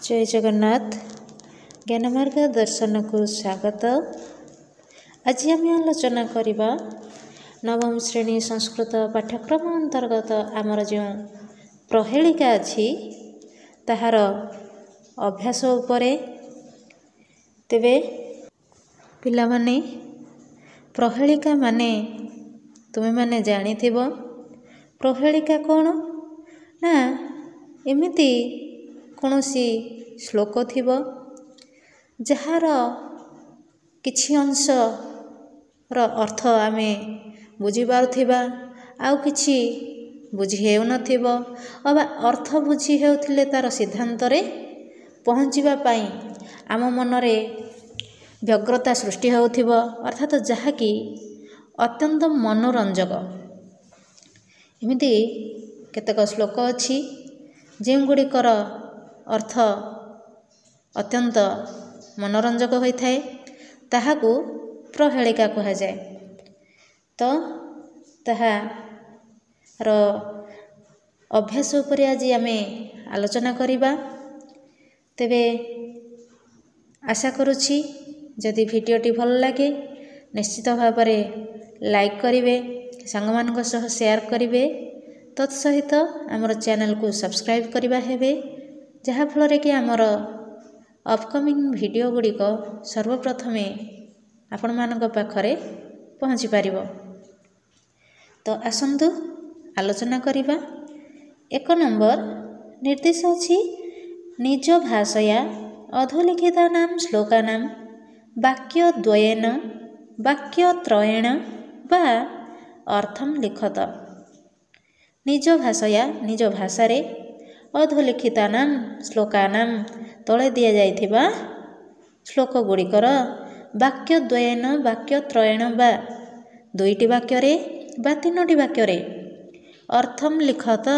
जय जगन्नाथ ज्ञानमार्ग दर्शन को स्वागत। आज आम आलोचना करवा नवम श्रेणी संस्कृत पाठ्यक्रम अंतर्गत आमर जो प्रहेलिका अच्छी ताहार अभ्यास उपरे। तेबे पिला माने प्रहेलिका माने तुमे माने जानी थिबो प्रहेलिका कौन ना एमिति कौनसी श्लोक थिबो जहार किछि अंश र अर्थ आमे बुझी पारुथिबा आउ किछि बुझी हेउ नथिबो अबा अर्थ बुझी हेउथिले तार सिद्धांत रे पहुँचीबा पई आम मनरे व्यग्रता सृष्टि हेउथिबो अर्थात जहाँकि अत्यंत मनोरंजक। एमिति केतक श्लोक अछि जेउ गुड़िकर अर्थ अत्यंत मनोरंजक होता है ताहाकू प्रहेलिका कहा जाए। तो ताहार अभ्यास उपरे आज आमे आलोचना करिबा। तेबे आशा करुछि जदि भिडियोटी भल लगे निश्चित भाव लाइक करिवे, सांग मानक सह शेयर करिवे, तत्सहित आमर चैनल को सब्सक्राइब करिबा हेबे जहा फल कि आमर अपकमिंग वीडियो गुड़िक सर्वप्रथमे आपण मानक पाखरे पहुँची पारिबो। तो आसंतु आलोचना करिबा। एक नंबर निर्देश अछि निज भाषया अधोलिखितानां श्लोकानां वाक्यद्वयेन वाक्यत्रयेण वा अर्थं लिखत। निज भाषया निज भाषारे अधोलिखितानां श्लोकानां तले दिया जाइथिबा श्लोक गुड़िकर वाक्यद्वयेन वाक्यत्रयेण बा दुईटी वाक्यरे बा तीनोटी वाक्यरे अर्थम लिखत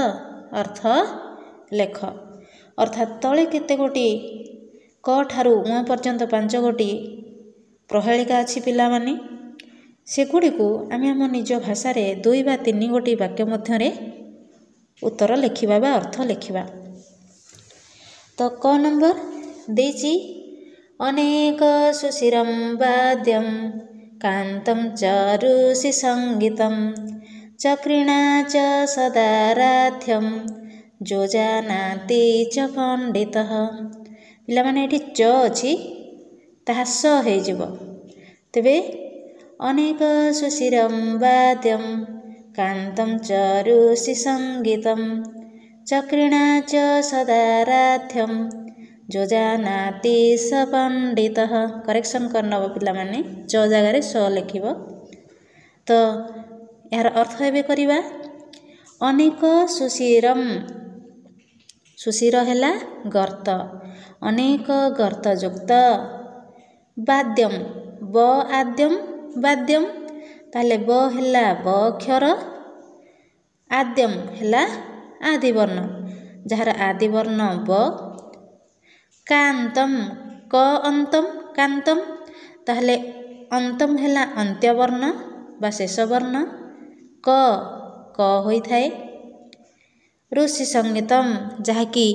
अर्थ लेख। अर्थात तले केते गोटी क ठारू उ पर्यंत 5 गोटी प्रहेलिका अछि पिला माने सेगुड़ी को आमे आम निज भाषा रे 2 बा 3 गोटी वाक्य मध्यरे उत्तर लिखिबा बा अर्थ लिखिबा। तो क नंबर देची अनेक सुशिरं वाद्यं कान्तं चारुषि संगीतं चक्रिणा च सदाराध्यं जो जानाति च पंडितः। पिला माने एठी च अछि ताहा स हे जिवो। तेबे अनेक सुशिरं वाद्यं कान्तं चारुषि संगीतं चक्रिणा च सदाराध्यं जो जानाति स पंडितः। करेक्शन करनब पिला माने च जगह रे स लिखिबो। तो यार अर्थ हेबे करिबा अनेक सुशिरम सुशिर हेला गर्त अनेक गर्त युक्त वाद्यम ब आद्यम वाद्यम ताले ब हेला ब अक्षर आद्यम हेला आदि वर्ण जार आदि वर्ण ब कांतम क अंतम कांतम ताहले अंतम हेला अंत्य वर्ण बा शेष वर्ण क क होई थाए। ऋषि संगीतम जहाँकि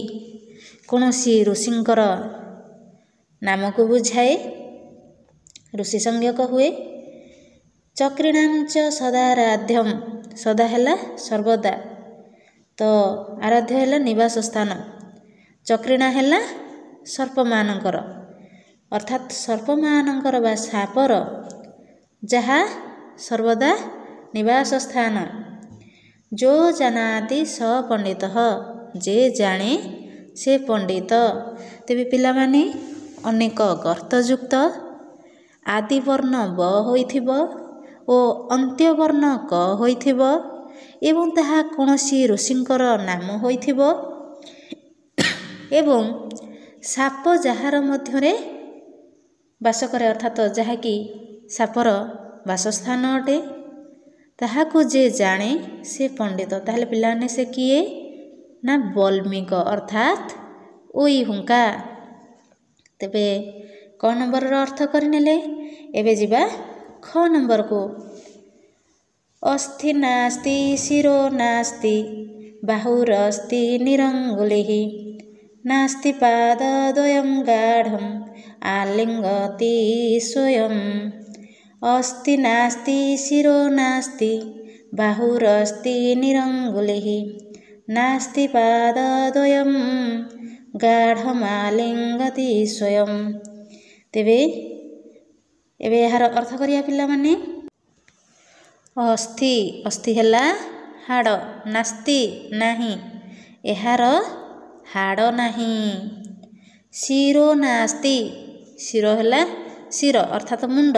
कौनसी ऋषिंकर नाम को बुझाए ऋषि संज्ञक हुए। चक्रिणांच सदाराध्यम सदा हेला सर्वदा तो आराध्य हेला निवास स्थान चक्रिणा हेला सर्प मानकर अर्थात सर्प मानकर बा सापर जहा सर्वदा निवास स्थान। जो जानाति स पंडितः जे जाने से पंडित। तेबे पिला माने अनेक गर्तयुक्त आदि वर्ण ब होइथिबो ओ अंत्य वर्ण क होइथिबो एवं ताहा कौनसी ऋषिंकर नाम होइथिबो एवं साप जहार मध्यरे बास करे अर्थात जहाँकि सापर बासस्थान अटे ताहाकू जे जाने से पंडित। ताहले पिलाने से किए ना वाल्मीक अर्थात ओई हुंका। तेबे क नंबर अर्थ करनेले एबे जिबा ख नंबर को अस्थि नास्ति शिरो नास्ति बाहुरस्ति निरंगुलिः नास्ति पादद्वयं गाढम् आलिङ्गति स्वयम् अस्ति नास्ति शिरो नास्ति बाहुरस्ति निरङ्गुलिः नास्ति पादद्वयं गाढमालिङ्गति स्वयं। तेबे एबे यार अर्थ करिया पिला माने अस्थि अस्थि हैला हाड़ नास्ति नाही एहार हाड़ नाही शिरो नास्ति शिरो हैला शिर अर्थात मुंड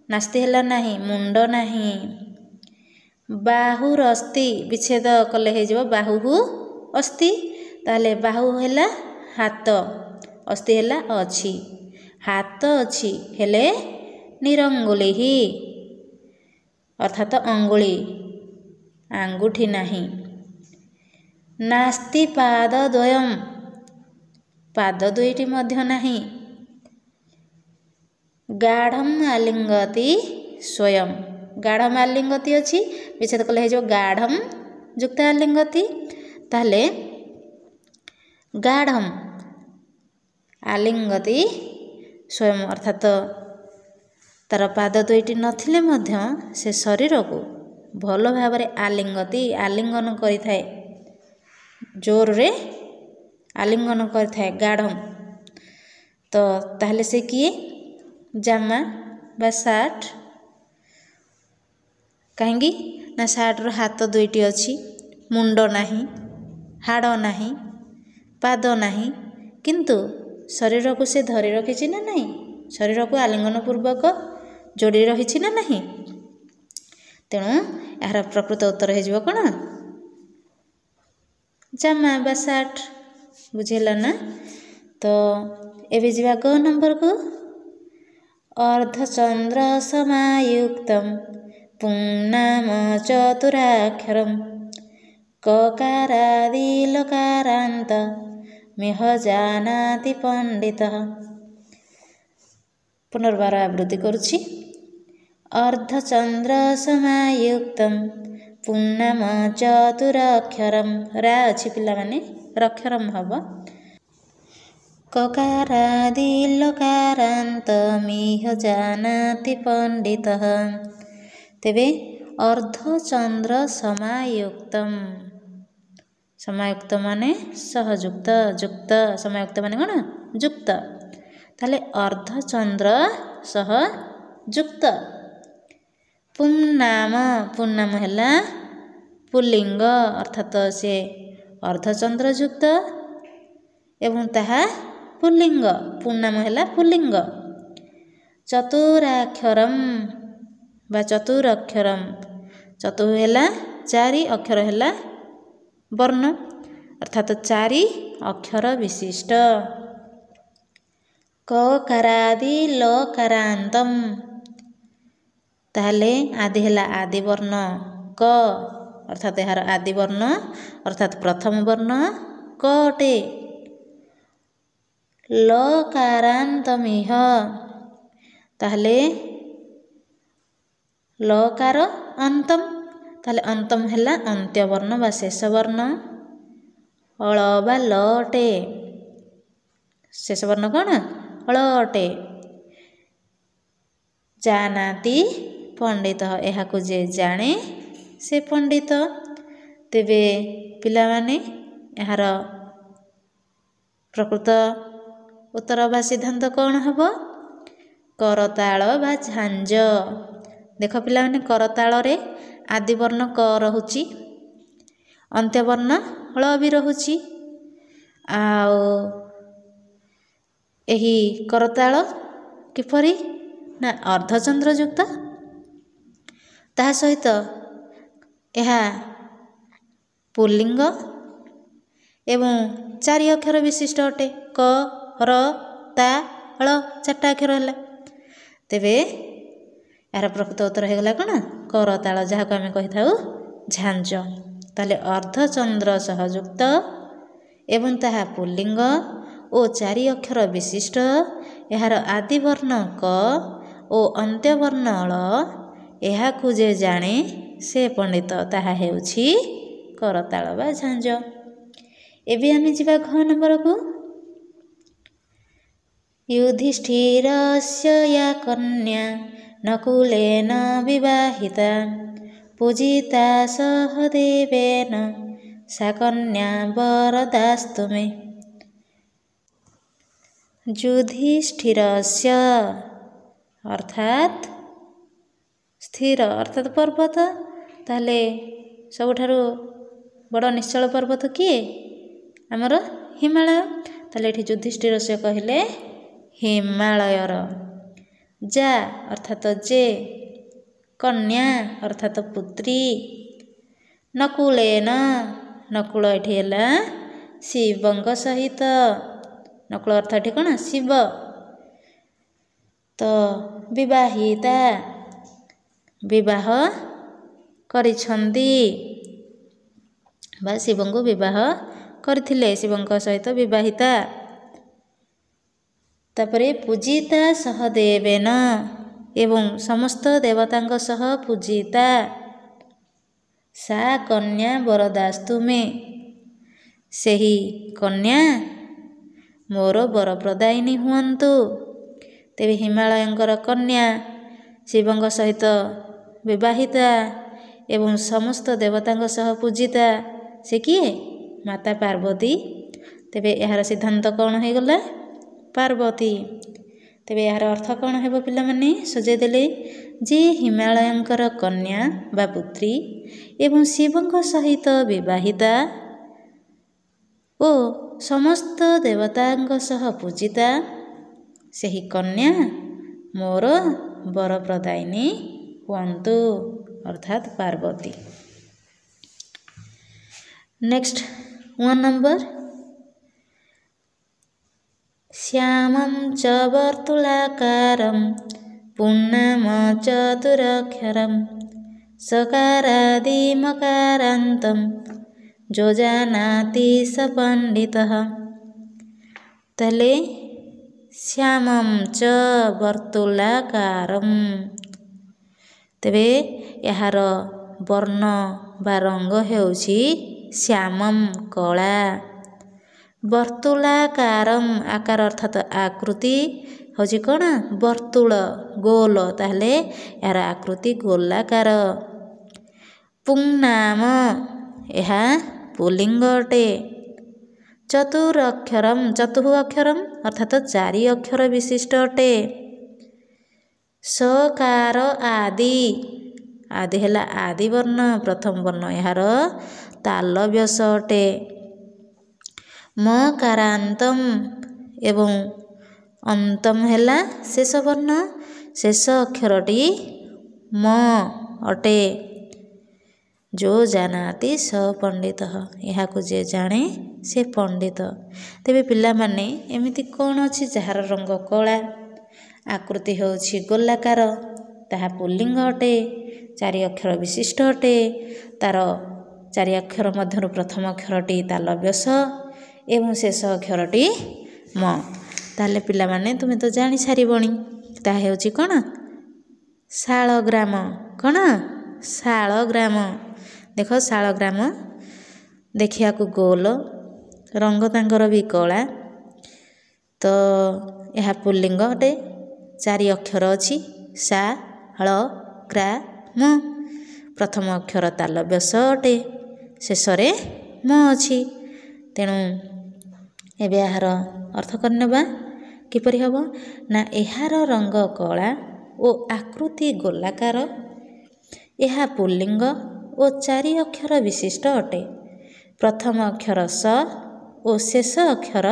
नास्ति हैला नाही मुंड नाही बाहुर अस्ति विच्छेद कले हे जब बाहु अस्ति ताले बाहु हैला हाथ अस्ति हैला अछि हाथ अछि हेले निरंगुली ही अर्थात अंगुली आंगुठी नाही नास्ति पादद्वयं पाद दुईटी मध्य नाही गाढ़म आलिंगति स्वयं गाढ़म आलिंगति अछि विच्छेद कले जो गाढ़म युक्त आलिंगति ताले गाढ़म आलिंगति स्वयं अर्थात तार पाद दुईटी नथिले मध्य से शरीर को भल भाव आलिंगति आलिंगन करिथाए जोर रे आलिंगन करिथाए गाढ़म तो ताहले से किए जामा बा सार्ट कहीं ना सार्ट रो हाथ दुईटी अछि मुंड नाही हाड़ नाही पाद नाही किंतु शरीर को से धरी रखिछि ना नहीं शरीर को आलिंगन पूर्वक जोड़ी रही ना नहीं तेणु यार प्रकृत उत्तर हो कौन जामा बा सार्ट बुझेला ना। तो एबे जीवा ग नंबर को अर्धचंद्र समायुक्तम पुंनाम चतुराक्षरम ककारादि लकारांत मिह जानाति पंडितः। पुनर्बार आवृत्ति करुछि अर्धचंद्र समायुक्तम पुन्नाम चतुराक्षरम रा अछि पिला माने रक्षरम हब ककारादि लकारांत मिह जानाति पंडितः। तेबे अर्धचंद्र समायुक्तम समायुक्त माने सहयुक्त युक्त समायुक्त माने कौन युक्त ताले अर्धचंद्र सह युक्त पुन्नाम पुन्नाम हैला पुल्लिंग अर्थात से अर्धचंद्र युक्त एवं ताहा पुल्लिंग पुन्नाम हैला पुल्लिंग चतुराक्षरम बा चतुरक्षरम चतु हैला चारि अक्षर हैला वर्ण अर्थात चारि अक्षर विशिष्ट ककारादि लकारांतम ताहले आदि हैला आदि वर्ण क अर्थात यार आदि वर्ण अर्थात प्रथम वर्ण क अटे लकारांतमिह ताहले लकार अंतम ताहले अंतम हैला अंत्य वर्ण बा शेष वर्ण अल बा ल अटे शेष वर्ण कौन अल अटे जानाति पंडित एहाकु जे जाने से पंडित। तेबे पिला माने यार प्रकृत उत्तर बा सिद्धांत कौन हब करताल बा झांझ। देख पिला माने करताल रे आदि वर्ण क रहुची अंत्य वर्ण हल भी रहुची आउ एही करताल किपरि ना अर्धचंद्र युक्त ताहा सहित यह पुल्लिंग एवं चारि अक्षर विशिष्ट अटे क र ता ळ चारटा अक्षर है। तेबे यार प्रकृत उत्तर होगला कौन करताल जहाँ को आम कही था झांझ ताले अर्धचंद्र सहयुक्त एवं ताहा पुल्लिंग ओ चारि अक्षर विशिष्ट यार आदि वर्ण क ओ अंत्य वर्ण ळ एहाकु जे जाने से पंडित ताहा हेउछि करताल बा झांझ। ଏବେ ଆମେ ଯିବା ଘ ନମ୍ବରକୁ। युधिष्ठिरस्य या कन्या नकुलेन विवाहिता पूजिता सहदेवेन सा कन्या वरदास्तु मे। युधिष्ठिरस्य अर्थात स्थिर अर्थात पर्वत, ताले सबुठारु बड़ निश्चल पर्वत किए आमर हिमालय। ताले एठी युधिष्ठिरस्य कहले हिमालयर। जा अर्थात जे, कन्या अर्थात पुत्री, नकुलेन नकुल एठी हैला शिवंग सहित, नकुल अर्थ एठी कौन शिव, तो विवाहिता विवाह करिछंती बा शिवंगु विवाह करथिले, शिवंग सहित विवाहिता। तापरे पूजिता सहदेवेन एवं समस्त देवतांग सह पूजिता, सा कन्या वरदास्तु मे सेही कन्या मोर वर प्रदायिनी हुअन्तु। तेबे हिमालयंकर कन्या शिवंग सहित विवाहिता एवं समस्त देवतांग सह पूजिता से किए माता पार्वती। तेबे यार सिद्धांत कौन हो गला पार्वती। तेबे यार अर्थ कौन हेबो पिला माने सजे देले जे हिमालयंकर कन्या बा पुत्री एवं शिवंग सहित विवाहिता ओ समस्त देवतांग सह पूजिता सेही कन्या मोर वर प्रदायिनी हुअन्तु अर्थात पार्वती। नेक्स्ट 1 नंबर श्यामं च वर्तुलाकारं पुन्नाम चतुरक्षरं सकारादिमकारान्तं जो जानाति स पंडितः। तले श्यामं च वर्तुलाकारं, तेबे यार वर्ण बा रंग हेउछि श्यामं कला, वर्तुलाकारम आकार अर्थात आकृति होछि कोन वर्तुल गोल, ताहले यार आकृति गोलाकार। पुंनाम यहा पुल्लिंग अटे, चतुरक्षरम चतुः अक्षरम अर्थात 4 अक्षर विशिष्ट अटे। सकार आदि आदि हैला आदि वर्ण प्रथम वर्ण यार तालव्यस अटे। मकारान्तम एवं अंतम हैला शेष वर्ण, शेष अक्षरटी म अटे। जो जानाति स पंडितः, यहाँ को जे जाने से पंडित। तेबे पिला माने एमिति कौन अछि जहार रंग कला, आकृति होछि गोलाकार, ताहा पुल्लिंग अटे, 4 अक्षर विशिष्ट अटे, तार 4 अक्षर मध्यरु प्रथम अक्षरटी तालव्यस एवं शेष अक्षरटी म। ताले पिला माने तुमे तो जानि सारिबणी ता हेउछि कोन शालग्राम। कोन शालग्राम, देखो शालग्राम देखिया को गोल, रंग तांकर भी कला, तो यह पुल्लिंग अटे, 4 अक्षर अछि सा हळ ग्रा म, प्रथम अक्षर तालव्यस अटे, शेषरे म अछि। तेणु एबे यार अर्थ करनेबा किपरि हबो ना एहार रंग कला ओ आकृति गोलाकार, एहा पुल्लिंग ओ 4 अक्षर विशिष्ट अटे, प्रथम अक्षर स ओ शेष अक्षर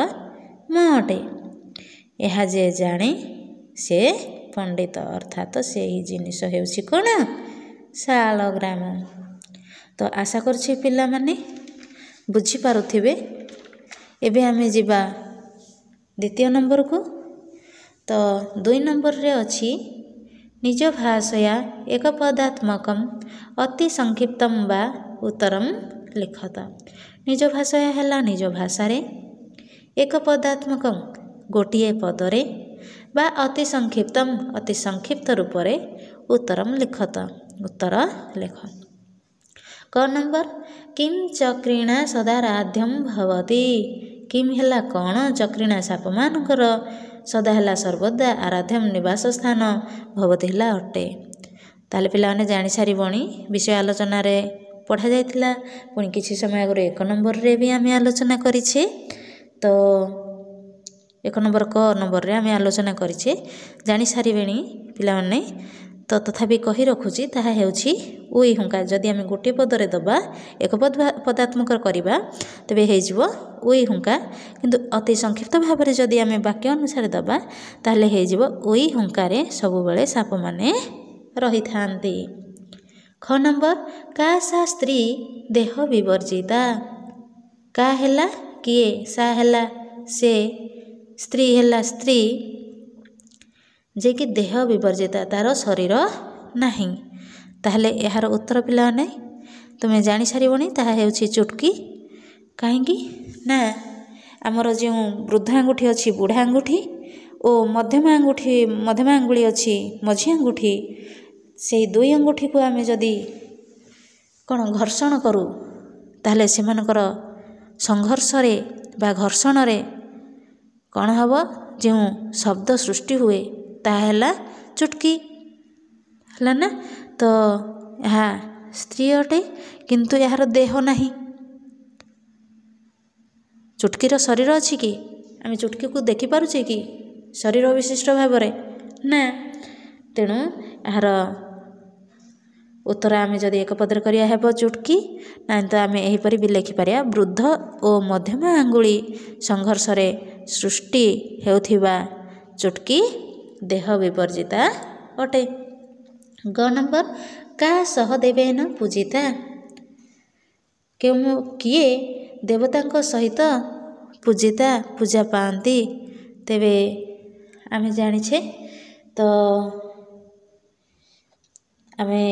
म अटे। एहा जे जाने से पंडित अर्थात से ही जिनिस हेउछि कोन शालग्राम। तो आशा करछि पिला माने बुझी पारुथिबे। एबे आमे जिबा द्वितीय नंबर को। तो 2 नंबर रे अछि निज भाषया एक पदात्मकम अति संक्षिप्तम बा उत्तरम लिखत। निज भाषया हैला निज भाषा रे, एक पदात्मकम गोटिए पदरे बा अति संक्षिप्त रूप रे उत्तरम लिखत, उत्तर लेख। क नंबर किं चक्रिणा सदाराध्यम भवति। किं ହେଲା କ'ଣ, ଚକ୍ରିଣା ସାପମାନଙ୍କର, ସଦା ହେଲା ସର୍ବଦା, ଆରାଧ୍ୟମ ନିବାସ ସ୍ଥାନ, ଭବତି ହେଲା ଅଟେ। ତାହେଲେ ପିଲାମାନେ ଜାଣିସାରିବଣି ବିଷୟ ଆଲୋଚନାରେ ପଢ଼ା ଯାଇଥିଲା। ପୁଣି କିଛି ସମୟ ଆଗରୁ 1 ନମ୍ବରରେ ବି ଆମେ ଆଲୋଚନା କରିଛେ। ତ 1 ନମ୍ବର କ ନମ୍ବରରେ ଆମେ ଆଲୋଚନା କରିଛେ, ଜାଣିସାରିବେଣି ପିଲାମାନେ। ତ ତଥାପି କହି ରଖୁଛି, ତାହା ହେଉଛି ଉଇ ହୁଙ୍କା। ଯଦି ଆମେ ଗୋଟିଏ ପଦରେ ଦେବା, ଏକ ପଦାତ୍ମକ କରିବା, ତେବେ ହେଇଯିବ ଉଇ ହୁଙ୍କା। କିନ୍ତୁ ଅତି ସଂକ୍ଷିପ୍ତ ଭାବରେ ଯଦି ଆମେ ବାକ୍ୟ ଅନୁସାରେ ଦେବା, ତାହେଲେ ହେଇଯିବ ଉଇ ହୁଙ୍କାରେ ସବୁବେଳେ ସାପମାନେ ରହିଥାନ୍ତି। ଖ ନମ୍ବର କା ସା ସ୍ତ୍ରୀ ଦେହ ବିବର୍ଜିତା। କା ହେଲା କିଏ, ସା ହେଲା ସେ, ସ୍ତ୍ରୀ ହେଲା ସ୍ତ୍ରୀ, ଯେ କି ଦେହ ବିବର୍ଜିତା, ତାର ଶରୀର ନାହିଁ। ତାହେଲେ ଏହାର ଉତ୍ତର ପିଲାମାନେ ତୁମେ ଜାଣିସାରିବଣି, ତାହା ହେଉଛି ଚୁଟକି। କାହିଁକି ନା ଆମର ଯେଉଁ ବୃଦ୍ଧ ଆଙ୍ଗୁଠି ଅଛି ବୁଢ଼ା ଆଙ୍ଗୁଠି ଓ ମଧ୍ୟମା ଆଙ୍ଗୁଳି ଅଛି ମଝି ଆଙ୍ଗୁଠି, ସେଇ 2 ଆଙ୍ଗୁଠିକୁ ଆମେ ଯଦି କ'ଣ ଘର୍ଷଣ କରୁ, ତାହେଲେ ସେମାନଙ୍କର ସଂଘର୍ଷରେ ବା ଘର୍ଷଣରେ କ'ଣ ହେବ, ଯେଉଁ ଶବ୍ଦ ସୃଷ୍ଟି ହୁଏ ତାହା ହେଲା ଚୁଟକି। ହେଲା ନା। ତ ଏହା ସ୍ତ୍ରୀ ଅଟେ, କିନ୍ତୁ ଏହାର ଦେହ ନାହିଁ। ଚୁଟକିର ଶରୀର ଅଛି କି? ଆମେ ଚୁଟକିକୁ ଦେଖିପାରୁଛେ କି ଶରୀର ବିଶିଷ୍ଟ ଭାବରେ? ନା। ତେଣୁ ଏହାର ଉତ୍ତର ଆମେ ଯଦି ଏକ ପଦରେ କରିବା ହେବ ଚୁଟକି, ନାହିଁ ତ ଆମେ ଏହିପରି ବି ଲେଖିପାରିବା ବୃଦ୍ଧ ଓ ମଧ୍ୟମା ଆଙ୍ଗୁଳି ସଂଘର୍ଷରେ ସୃଷ୍ଟି ହେଉଥିବା ଚୁଟକି ଦେହ ବିବର୍ଜିତା ଅଟେ। ଗ ନମ୍ବର କା ସହଦେବେନ ପୂଜିତା। କିଏ ଦେବତାଙ୍କ ସହିତ ପୂଜିତା, ପୂଜା ପାଆନ୍ତି। ତେବେ ଆମେ ଜାଣିଛେ, ତ ଆମେ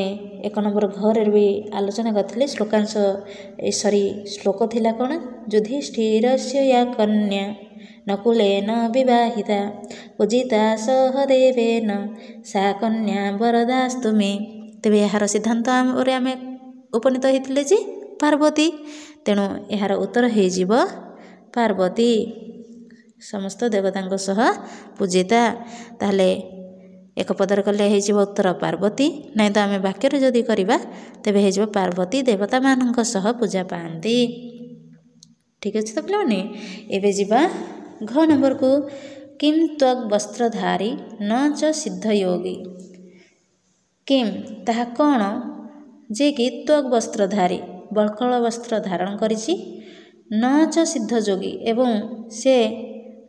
1 ନମ୍ବର ଘରେ ବି ଆଲୋଚନା କରିଥିଲେ। ଶ୍ଲୋକ ଥିଲା କ'ଣ, ଯୁଧିଷ୍ଠିରସ୍ୟ ୟା କନ୍ୟା ନକୁଲେନ ବିବାହିତା ପୂଜିତା ସହଦେବେନ ସା କନ୍ୟା ବରଦାସ୍ତୁ ମେ। ତେବେ ଏହାର ସିଦ୍ଧାନ୍ତ ଆମେ ଉପନୀତ ହୋଇଥିଲେ ଯେ ପାର୍ବତୀ। ତେଣୁ ଏହାର ଉତ୍ତର ହେଇଯିବ ପାର୍ବତୀ, ସମସ୍ତ ଦେବତାଙ୍କ ସହ ପୂଜିତା। ତାହେଲେ 1 ପଦରେ କଲେ ହେଇଯିବ ଉତ୍ତର ପାର୍ବତୀ, ନାହିଁ ତ ଆମେ ବାକ୍ୟରେ ଯଦି କରିବା ତେବେ ହେଇଯିବ ପାର୍ବତୀ ଦେବତାମାନଙ୍କ ସହ ପୂଜା ପାଆନ୍ତି। ଠିକ୍ ଅଛି ତ ପିଲାମାନେ। ଏବେ ଯିବା ଘ ନମ୍ବରକୁ। କିମ୍ ତ୍ୱଗ୍ ବସ୍ତ୍ରଧାରୀ ନ ଚ ସିଦ୍ଧ ଯୋଗୀ। କିମ୍ ତାହା କ'ଣ, ଯେ କି ତ୍ୱଗ୍ ବସ୍ତ୍ରଧାରୀ ବଳକଳ ବସ୍ତ୍ର ଧାରଣ କରିଛି, ନ ଚ ସିଦ୍ଧ ଯୋଗୀ ଏବଂ ସେ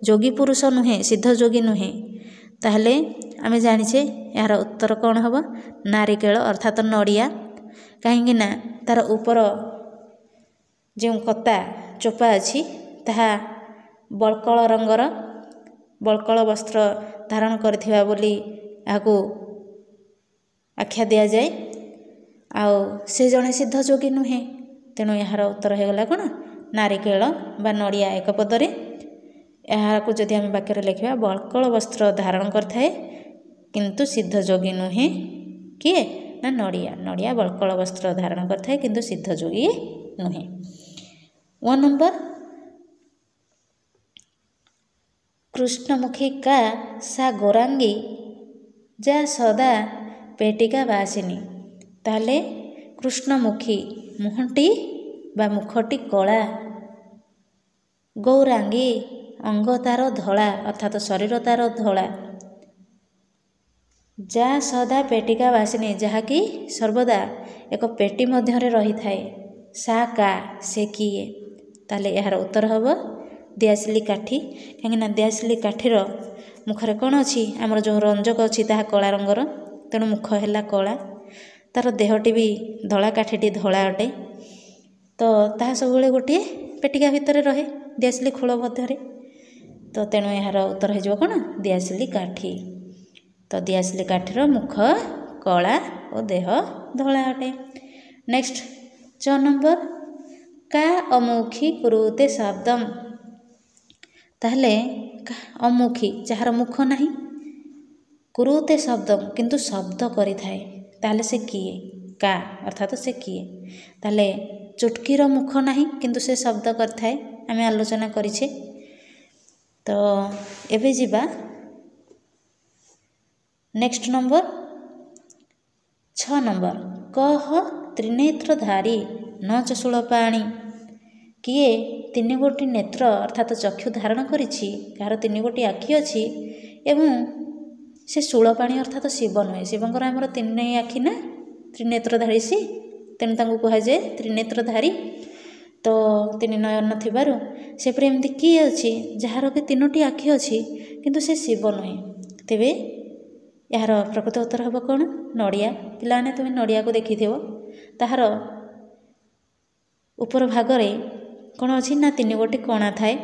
ଯୋଗୀ ପୁରୁଷ ନୁହେଁ, ସିଦ୍ଧ ଯୋଗୀ ନୁହେଁ। ତାହେଲେ ଆମେ ଜାଣିଛେ ଏହାର ଉତ୍ତର କ'ଣ ହେବ, ନାରିକେଳ ଅର୍ଥାତ୍ ନଡ଼ିଆ। କାହିଁକି ନା ତାର ଉପର ଯେଉଁ କତା ଚୋପା ଅଛି ତାହା ବଳକଳ ରଙ୍ଗର, ବଳକଳ ବସ୍ତ୍ର ଧାରଣ କରିଥିବା ବୋଲି ଏହାକୁ ଆଖ୍ୟା ଦିଆଯାଏ। ଆଉ ସେ ଜଣେ ସିଦ୍ଧ ଯୋଗୀ ନୁହେଁ। ତେଣୁ ଏହାର ଉତ୍ତର ହୋଇଗଲା କ'ଣ, ନାରିକେଳ ବା ନଡ଼ିଆ 1 ପଦରେ। ଏହାକୁ ଯଦି ଆମେ ବାକ୍ୟରେ ଲେଖିବା, ବଳକଳ ବସ୍ତ୍ର ଧାରଣ କରିଥାଏ କିନ୍ତୁ ସିଦ୍ଧ ଯୋଗୀ ନୁହେଁ। କିଏ ନା ନଡ଼ିଆ। ନଡ଼ିଆ ବଳକଳ ବସ୍ତ୍ର ଧାରଣ କରିଥାଏ କିନ୍ତୁ ସିଦ୍ଧ ଯୋଗୀ ନୁହେଁ। 1 ନମ୍ବର କୃଷ୍ଣମୁଖୀ କା ସା ଗୌରାଙ୍ଗୀ ଯା ସଦା ପେଟିକା ବାସିନୀ। ତାହେଲେ କୃଷ୍ଣମୁଖୀ ମୁହଁଟି ବା ମୁଖଟି କଳା, ଗୌରାଙ୍ଗୀ ଅଙ୍ଗ ତାର ଧଳା ଅର୍ଥାତ୍ ଶରୀର ତାର ଧଳା, ଯା ସଦା ପେଟିକା ବାସିନୀ ଯାହାକି ସର୍ବଦା ଏକ ପେଟି ମଧ୍ୟରେ ରହିଥାଏ, ସା କା ସେ କିଏ। ତାହେଲେ ଏହାର ଉତ୍ତର ହେବ ଦିଆସିଲି କାଠି। କାହିଁକିନା ଦିଆସିଲି କାଠିର ମୁଖରେ କ'ଣ ଅଛି, ଆମର ଯେଉଁ ରଞ୍ଜକ ଅଛି ତାହା କଳା ରଙ୍ଗର, ତେଣୁ ମୁଖ ହେଲା କଳା। ତାର ଦେହଟି ବି ଧଳା, କାଠିଟି ଧଳା ଅଟେ। ତ ତାହା ସବୁବେଳେ ଗୋଟିଏ ପେଟିକା ଭିତରେ ରହେ, ଦିଆସିଲି ଖୋଳ ମଧ୍ୟରେ। ତ ତେଣୁ ଏହାର ଉତ୍ତର ହୋଇଯିବ କ'ଣ, ଦିଆସିଲି କାଠି। ତ ଦିଆସିଲି କାଠିର ମୁଖ କଳା ଓ ଦେହ ଧଳା ଅଟେ। ନେକ୍ସଟ 6 ନମ୍ବର କା ଅମୁଖୀ କୁରୁତେ ଶବ୍ଦମ୍। ତାହେଲେ ଅମୁଖୀ ଯାହାର ମୁଖ ନାହିଁ, କୁରୁତେ ଶବ୍ଦମ୍ କିନ୍ତୁ ଶବ୍ଦ କରିଥାଏ, ତାହେଲେ ସେ କିଏ? କା ଅର୍ଥାତ ସେ କିଏ। ତାହେଲେ ଚୁଟକିର ମୁଖ ନାହିଁ କିନ୍ତୁ ସେ ଶବ୍ଦ କରିଥାଏ, ଆମେ ଆଲୋଚନା କରିଛେ। ତ ଏବେ ଯିବା ନେକ୍ସଟ ନମ୍ବର 6 ନମ୍ବର। କହ ତ୍ରିନେତ୍ରଧାରୀ ନ ଚଷୁଳ ପାଣି। କିଏ 3 ଗୋଟି ନେତ୍ର ଅର୍ଥାତ ଚକ୍ଷୁ ଧାରଣ କରିଛି, କାହାର 3 ଗୋଟି ଆଖି ଅଛି ଏବଂ ସେ ଶୂଳପାଣି ଅର୍ଥାତ ଶିବ ନୁହେଁ। ଶିବଙ୍କର ଆମର 3 ଆଖି ନା, ତ୍ରିନେତ୍ରଧାରୀ ସେ, ତେଣୁ ତାଙ୍କୁ କୁହାଯାଏ ତ୍ରିନେତ୍ରଧାରୀ। ତ 3 ନୟନ ଥିବାରୁ ସେପରି ଏମିତି କିଏ ଅଛି ଯାହାର କି 3ଟି ଆଖି ଅଛି କିନ୍ତୁ ସେ ଶିବ ନୁହେଁ। ତେବେ ଏହାର ପ୍ରକୃତ ଉତ୍ତର ହେବ କ'ଣ? ନଡ଼ିଆ। ପିଲାମାନେ ତୁମେ ନଡ଼ିଆକୁ ଦେଖିଥିବ, ତାହାର ଉପର ଭାଗରେ କ'ଣ ଅଛି ନା 3 ଗୋଟି କଣା ଥାଏ।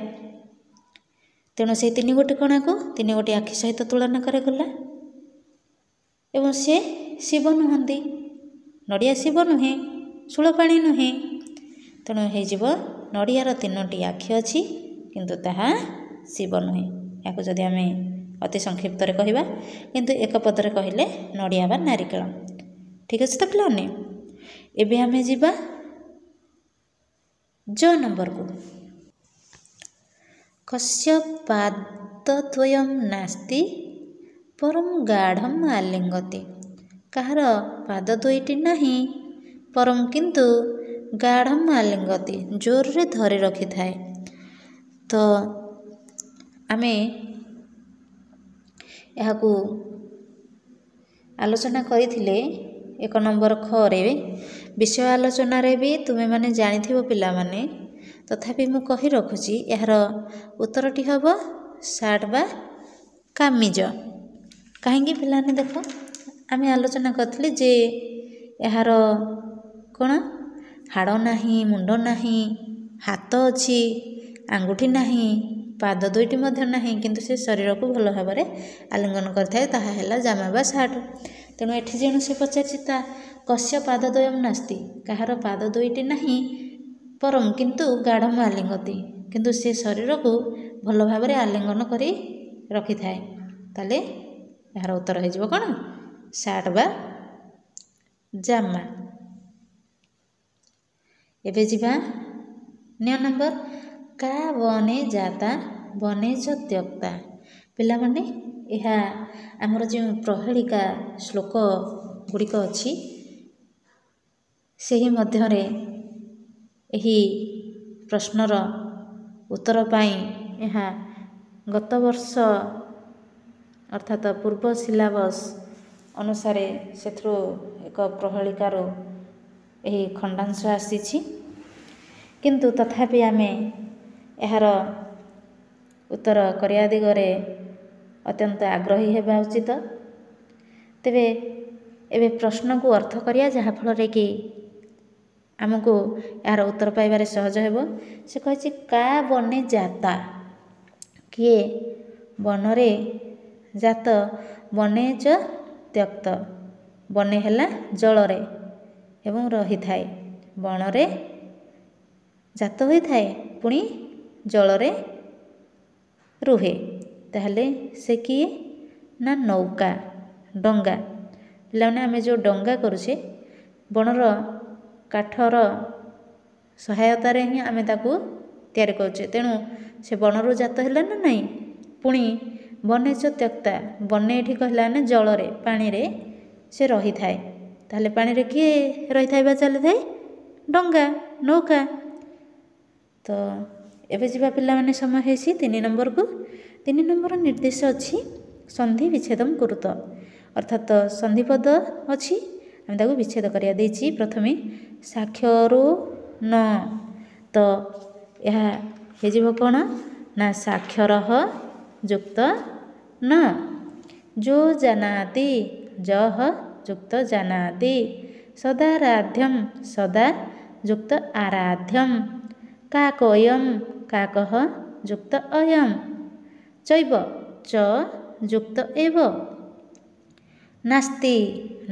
ତେଣୁ ସେଇ 3 ଗୋଟି କଣାକୁ 3 ଗୋଟି ଆଖି ସହିତ ତୁଳନା କରାଗଲା ଏବଂ ସେ ଶିବ ନୁହନ୍ତି। ନଡ଼ିଆ ଶିବ ନୁହେଁ, ଶୂଳପାଣି ନୁହେଁ। ତେଣୁ ହେଇଯିବ ନଡ଼ିଆର 3ଟି ଆଖି ଅଛି କିନ୍ତୁ ତାହା ଶିବ ନୁହେଁ। ଏହାକୁ ଯଦି ଆମେ ଅତି ସଂକ୍ଷିପ୍ତରେ କହିବା, କିନ୍ତୁ ଏକ ପଦରେ କହିଲେ ନଡ଼ିଆ ବା ନାରିକେଳ। ଠିକ୍ ଅଛି ତ ପିଲାମାନେ? ଏବେ ଆମେ ଯିବା ଜ ନମ୍ବରକୁ। କସ୍ୟ ପାଦଦ୍ୱୟଂ ନାସ୍ତି ପରଂ ଗାଢ଼ଂ ଆଲିଙ୍ଗତି। କାହାର ପାଦ 2ଟି ନାହିଁ ପରଂ କିନ୍ତୁ ଗାଢ଼ଂ ଆଲିଙ୍ଗତି, ଜୋରରେ ଧରି ରଖିଥାଏ। ତ ଆମେ ଏହାକୁ ଆଲୋଚନା କରିଥିଲେ 1 ନମ୍ବର ଖରେ। ବିଷୟ ଆଲୋଚନାରେ ବି ତୁମେମାନେ ଜାଣିଥିବ ପିଲାମାନେ, ତଥାପି ମୁଁ କହି ରଖୁଛି ଏହାର ଉତ୍ତରଟି ହେବ ସାର୍ଟ ବା କାମିଜ। କାହିଁକି ପିଲାମାନେ ଦେଖ, ଆମେ ଆଲୋଚନା କରିଥିଲେ ଯେ ଏହାର କ'ଣ ହାଡ଼ ନାହିଁ, ମୁଣ୍ଡ ନାହିଁ, ହାତ ଅଛି, ଆଙ୍ଗୁଠି ନାହିଁ, ପାଦ 2ଟି ମଧ୍ୟ ନାହିଁ, କିନ୍ତୁ ସେ ଶରୀରକୁ ଭଲ ଭାବରେ ଆଲିଙ୍ଗନ କରିଥାଏ, ତାହା ହେଲା ଜାମା ବା ସାର୍ଟ। ତେଣୁ ଏଠି ଯେଣୁ ସେ ପଚାରିଛି ତା କସ୍ୟ ପାଦଦ୍ୱୟଂ ନାସ୍ତି, କାହାର ପାଦ 2ଟି ନାହିଁ ପରଂ କିନ୍ତୁ ଗାଢ଼ଂ ଆଲିଙ୍ଗତି, କିନ୍ତୁ ସେ ଶରୀରକୁ ଭଲ ଭାବରେ ଆଲିଙ୍ଗନ କରି ରଖିଥାଏ। ତାହେଲେ ଏହାର ଉତ୍ତର ହେଇଯିବ କ'ଣ? ସାର୍ଟ ବା ଜାମା। ଏବେ ଯିବା 9 ନମ୍ବର। କା ବନେ ଜାତା ବନେ ଚ ତ୍ୟକ୍ତା। ପିଲାମାନେ ଏହା ଆମର ଯେଉଁ ପ୍ରହେଳିକା ଶ୍ଲୋକ ଗୁଡ଼ିକ ଅଛି, ସେହି ମଧ୍ୟରେ ଏହି ପ୍ରଶ୍ନର ଉତ୍ତର ପାଇଁ ଏହା ଗତ ବର୍ଷ ଅର୍ଥାତ ପୂର୍ବ ସିଲାବସ୍ ଅନୁସାରେ ସେଥିରୁ ଏକ ପ୍ରହେଳିକାରୁ ଏହି ଖଣ୍ଡାଂଶ ଆସିଛି, କିନ୍ତୁ ତଥାପି ଆମେ ଏହାର ଉତ୍ତର କରିବା ଦିଗରେ ଅତ୍ୟନ୍ତ ଆଗ୍ରହୀ ହେବା ଉଚିତ। ତେବେ ଏବେ ପ୍ରଶ୍ନକୁ ଅର୍ଥ କରିବା, ଯାହାଫଳରେ କି ଆମକୁ ଏହାର ଉତ୍ତର ପାଇବାରେ ସହଜ ହେବ। ସେ କହିଛି କା ବନେ ଜାତା, କିଏ ବନରେ ଜାତ, ବନେ ଚ ତ୍ୟକ୍ତ, ବନେ ହେଲା ଜଳରେ ଏବଂ ରହିଥାଏ, ବଣରେ ଜାତ ହୋଇଥାଏ ପୁଣି ଜଳରେ ରୁହେ। ତାହେଲେ ସେ କିଏ ନା ନୌକା, ଡଙ୍ଗା। ପିଲାମାନେ ଆମେ ଯେଉଁ ଡଙ୍ଗା କରୁଛେ ବଣର କାଠର ସହାୟତାରେ ହିଁ ଆମେ ତାକୁ ତିଆରି କରୁଛେ, ତେଣୁ ସେ ବଣରୁ ଜାତ ହେଲା ନା ନାହିଁ। ପୁଣି ବନେ ଚ ତ୍ୟକ୍ତା, ବନେ ଏଠି କହିଲା ନା ଜଳରେ, ପାଣିରେ ସେ ରହିଥାଏ। ତାହେଲେ ପାଣିରେ କିଏ ରହିଥାଏ ବା ଚାଲିଥାଏ? ଡଙ୍ଗା, ନୌକା। ତ ଏବେ ଯିବା ପିଲାମାନେ, ସମୟ ହେଇଛି 3 ନମ୍ବରକୁ। 3 ନମ୍ବର ନିର୍ଦ୍ଦେଶ ଅଛି ସନ୍ଧି ବିଚ୍ଛେଦಂ କୁରୁତ, ଅର୍ଥାତ ସନ୍ଧିପଦ ଅଛି, ଆମେ ତାକୁ ବିଚ୍ଛେଦ କରିବା ଦେଇଛି। ପ୍ରଥମେ ସାକ୍ଷରୁ ନ, ତ ଏହା ହେଇଯିବ କ'ଣ ନା ସାକ୍ଷରଃ ଯୁକ୍ତ ନ। ଯୋ ଜାନାତି, ଜଃ ଯୁକ୍ତ ଜାନାତି। ସଦାରାଧ୍ୟଂ, ସଦା ଯୁକ୍ତ ଆରାଧ୍ୟଂ। କାକୋୟଂ, କାକଃ ଯୁକ୍ତ ଅୟଂ। ଚୈବ, ଚ ଯୁକ୍ତ ଏବ। ନାସ୍ତି,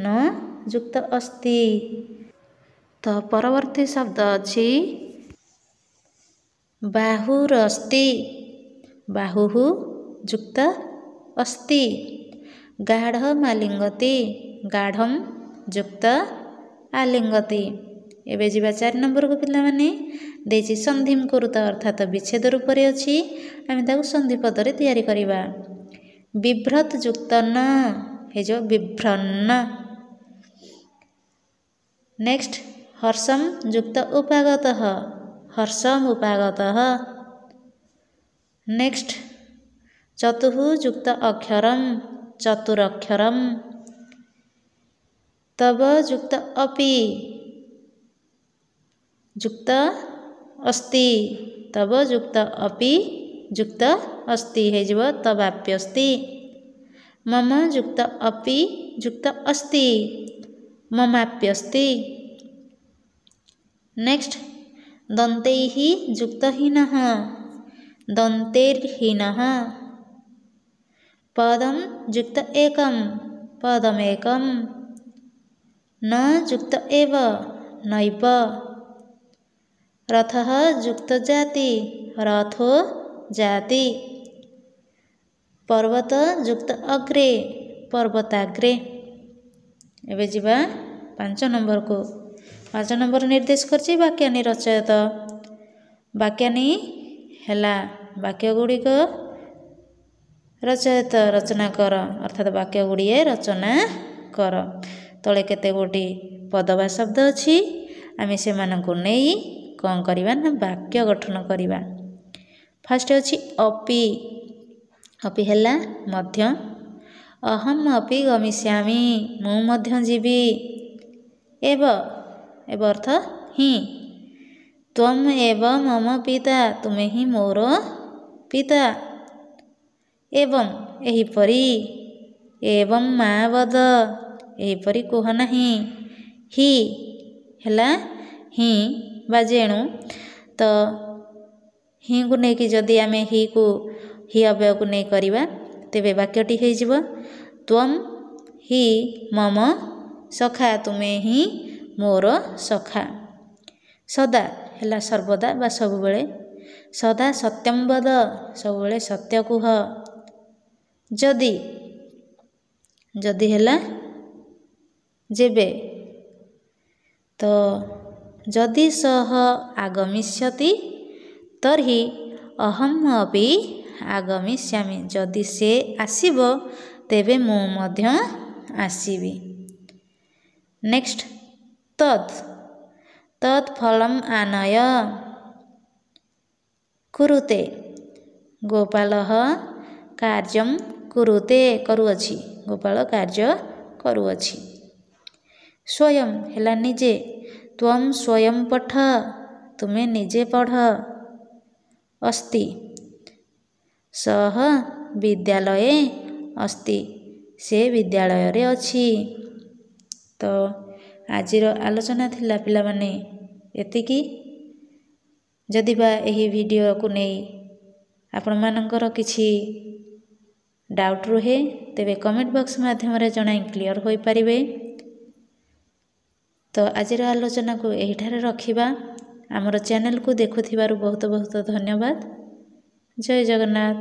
ନ ଯୁକ୍ତ ଅସ୍ତି। ତ ପରବର୍ତ୍ତୀ ଶବ୍ଦ ଅଛି ବାହୁରସ୍ତି, ବାହୁଃ ଯୁକ୍ତ ଅସ୍ତି। ଗାଢ଼ ମାଲିଙ୍ଗତି, ଗାଢ଼ଂ ଯୁକ୍ତ आलिंगति। एबे जिबा 4 नंबर को पिला माने देछि संधिम कुरुत अर्थात विच्छेद रूप रे अछि आमे ताकू संधि पद रे तयारी करिबा। बिभ्रत युक्त न हे जो बिभ्रन्न। नेक्स्ट हर्षम युक्त उपागतः हर्षम उपागतः। नेक्स्ट चतुः युक्त अक्षरम चतुरक्षरम। तब युक्त अपि युक्त अस्ति तब युक्त अपि युक्त अस्ति हे जिवो तवाप्यस्ति। मम युक्त अपि युक्त अस्ति ममाप्यस्ति। नेक्स्ट दन्तैः युक्त हीनः दन्तैर्हीनः। पदम युक्त एकम पदमेकम। न युक्त एव नैव। रथः युक्त जाति रथो जाति। पर्वत युक्त अग्रे पर्वताग्रे। एबे जिबा 5 नंबर को 5 नंबर निर्देश करछि वाक्यानि रचयत। वाक्यानि हैला वाक्य गुड़िक रचयत रचना कर अर्थात वाक्य गुड़िए रचना कर। तले केते गोटी पद बा शब्द अछि आमे से मानकु नेई कोन करिबा ना वाक्य गठन करिबा। फर्स्ट अछि अपि। अपि हैला मध्य। अहम अपि गमिष्यामि मु मध्य जीवी। एव एव अर्थ हि। त्वम एव मम पिता तुमे ही मोर पिता। एवं एहिपरि। एवं मा वद एहिपरि कुह नाही। हि हैला हि बा जेणु तो हि को नेकी जदि आमे हि को हि अव्यय को नै करिबा तेबे वाक्यटी हे जिवो त्वम हि मम सखा तुमे ही मोर सखा। सदा हैला सर्वदा बा सब बेले। सदा सत्यम वद सब बेले सत्य कुह। जदि जदि हैला जेबे तो जदि सह आगमिष्यति तर्हि अहम अपि आगमिष्यामि। जदि से आसीबो तेबे मु मध्य आसीबी। नेक्स्ट तत् तत् फलम आनय कुरुते। गोपालः कार्यं कुरुते करुअछि गोपाल कार्य करुअछि। स्वयं हैला निजे। त्वम स्वयं पठ तुमे निजे पढ़। अस्ति सह विद्यालये अस्ति से विद्यालय रे अछि। तो आजिर आलोचना थिला पिला माने एतिकी। जदि बा एही वीडियो को नै आपण मानकर किछि डाउट रहे तेबे कमेंट बॉक्स माध्यम रे जणाई क्लियर होई परिबे। तो आजिर आलोचना को एहिठारे रखिबा। आमर चैनल को देखुथिबारु बहुत बहुत धन्यवाद। जय जगन्नाथ।